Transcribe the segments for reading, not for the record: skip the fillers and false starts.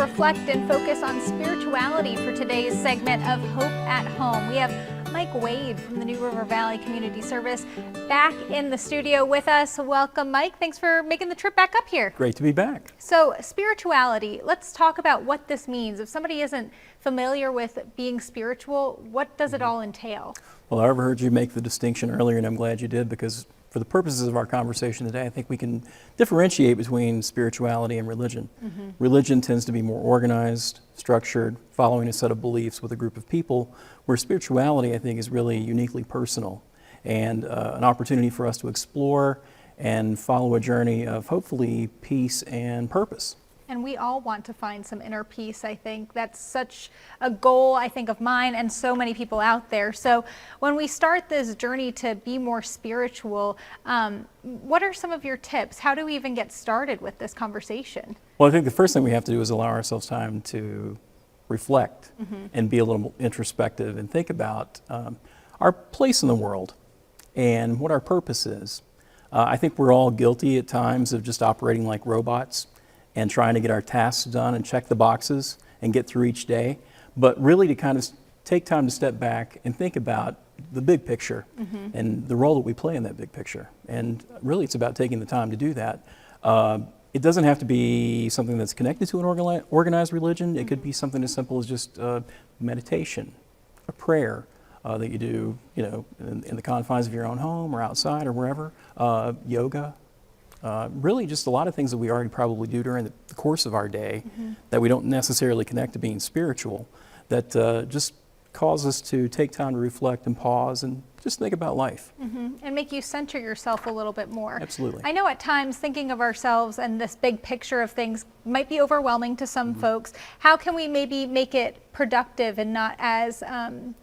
reflect and focus on spirituality for today's segment of Hope at Home. We have Mike Wade from the New River Valley Community Service back in the studio with us. Welcome, Mike. Thanks for making the trip back up here. Great to be back. So, spirituality, let's talk about what this means. If somebody isn't familiar with being spiritual, what does it all entail? Well, I overheard you make the distinction earlier, and I'm glad you did, because for the purposes of our conversation today, I think we can differentiate between spirituality and religion. Religion tends to be more organized, structured, following a set of beliefs with a group of people, where spirituality, I think, is really uniquely personal and an opportunity for us to explore and follow a journey of hopefully peace and purpose. And we all want to find some inner peace, I think. That's such a goal, I think, of mine and so many people out there. So when we start this journey to be more spiritual, what are some of your tips? How do we even get started with this conversation? Well, I think the first thing we have to do is allow ourselves time to reflect and be a little introspective and think about our place in the world and what our purpose is. I think we're all guilty at times of just operating like robots and trying to get our tasks done and check the boxes and get through each day, but really to kind of take time to step back and think about the big picture and the role that we play in that big picture. And really it's about taking the time to do that. It doesn't have to be something that's connected to an organized religion. It could be something as simple as just meditation, a prayer that you do, in the confines of your own home or outside or wherever, yoga. Really just a lot of things that we already probably do during the course of our day that we don't necessarily connect to being spiritual, that just cause us to take time to reflect and pause and just think about life. And make you center yourself a little bit more. Absolutely. I know at times thinking of ourselves and this big picture of things might be overwhelming to some folks. How can we maybe make it productive and not as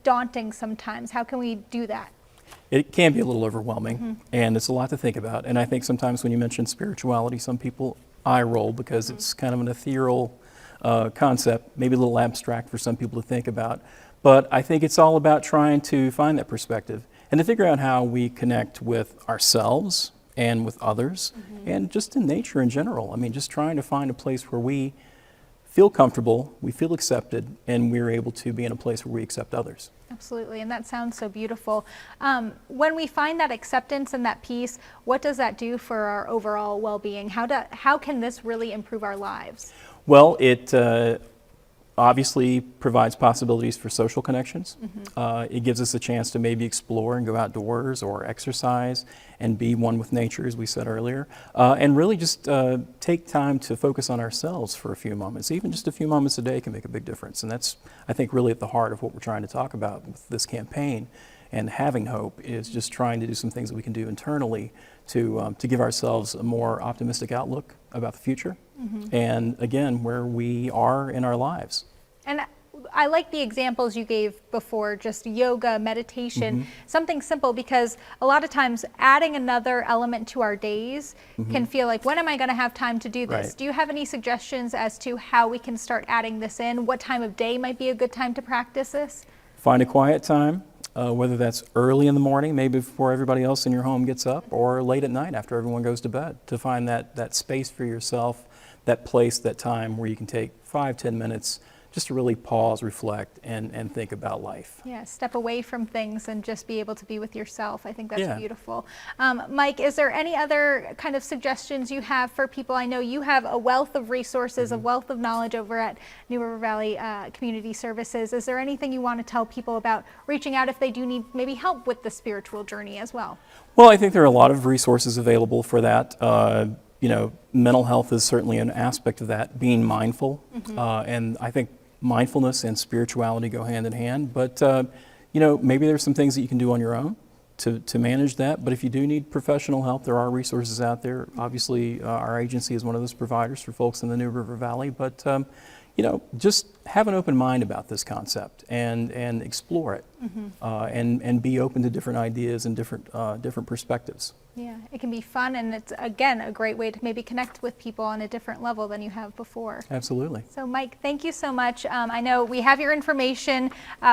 daunting sometimes? How can we do that? It can be a little overwhelming, and it's a lot to think about. And I think sometimes when you mention spirituality, some people eye roll because it's kind of an ethereal concept, maybe a little abstract for some people to think about. But I think it's all about trying to find that perspective and to figure out how we connect with ourselves and with others and just in nature in general. I mean, just trying to find a place where we feel comfortable, we feel accepted, and we're able to be in a place where we accept others. Absolutely, and that sounds so beautiful. When we find that acceptance and that peace, what does that do for our overall well-being? How can this really improve our lives? Well, it obviously provides possibilities for social connections. It gives us a chance to maybe explore and go outdoors or exercise and be one with nature, as we said earlier, and really just take time to focus on ourselves for a few moments. Even just a few moments a day can make a big difference, and that's, I think, really at the heart of what we're trying to talk about with this campaign. And having hope is just trying to do some things that we can do internally to give ourselves a more optimistic outlook about the future and, again, where we are in our lives. And I like the examples you gave before, just yoga, meditation, something simple, because a lot of times adding another element to our days can feel like, when am I going to have time to do this? Right. Do you have any suggestions as to how we can start adding this in? What time of day might be a good time to practice this? Find a quiet time, whether that's early in the morning, maybe before everybody else in your home gets up, or late at night after everyone goes to bed, to find that space for yourself, that place, that time where you can take 5-10 minutes just to really pause, reflect, and think about life. Yeah, step away from things and just be able to be with yourself. I think that's Yeah. beautiful. Mike, is there any other kind of suggestions you have for people? I know you have a wealth of resources, a wealth of knowledge over at New River Valley Community Services. Is there anything you want to tell people about reaching out if they do need maybe help with the spiritual journey as well? Well, I think there are a lot of resources available for that. Mental health is certainly an aspect of that, being mindful, and I think mindfulness and spirituality go hand in hand, but maybe there's some things that you can do on your own to manage that, but if you do need professional help, there are resources out there. Obviously, our agency is one of those providers for folks in the New River Valley, but just have an open mind about this concept and explore it, and be open to different ideas and different perspectives. Yeah, it can be fun, and it's, again, a great way to maybe connect with people on a different level than you have before. Absolutely. So Mike, thank you so much. I know we have your information.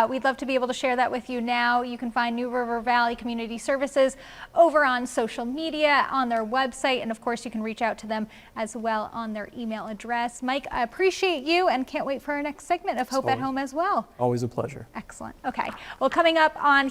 We'd love to be able to share that with you now. You can find New River Valley Community Services over on social media, on their website, and of course you can reach out to them as well on their email address. Mike, I appreciate you and can't wait for our next segment of Hope at Home as well. Always a pleasure. Excellent. Okay. Well, coming up on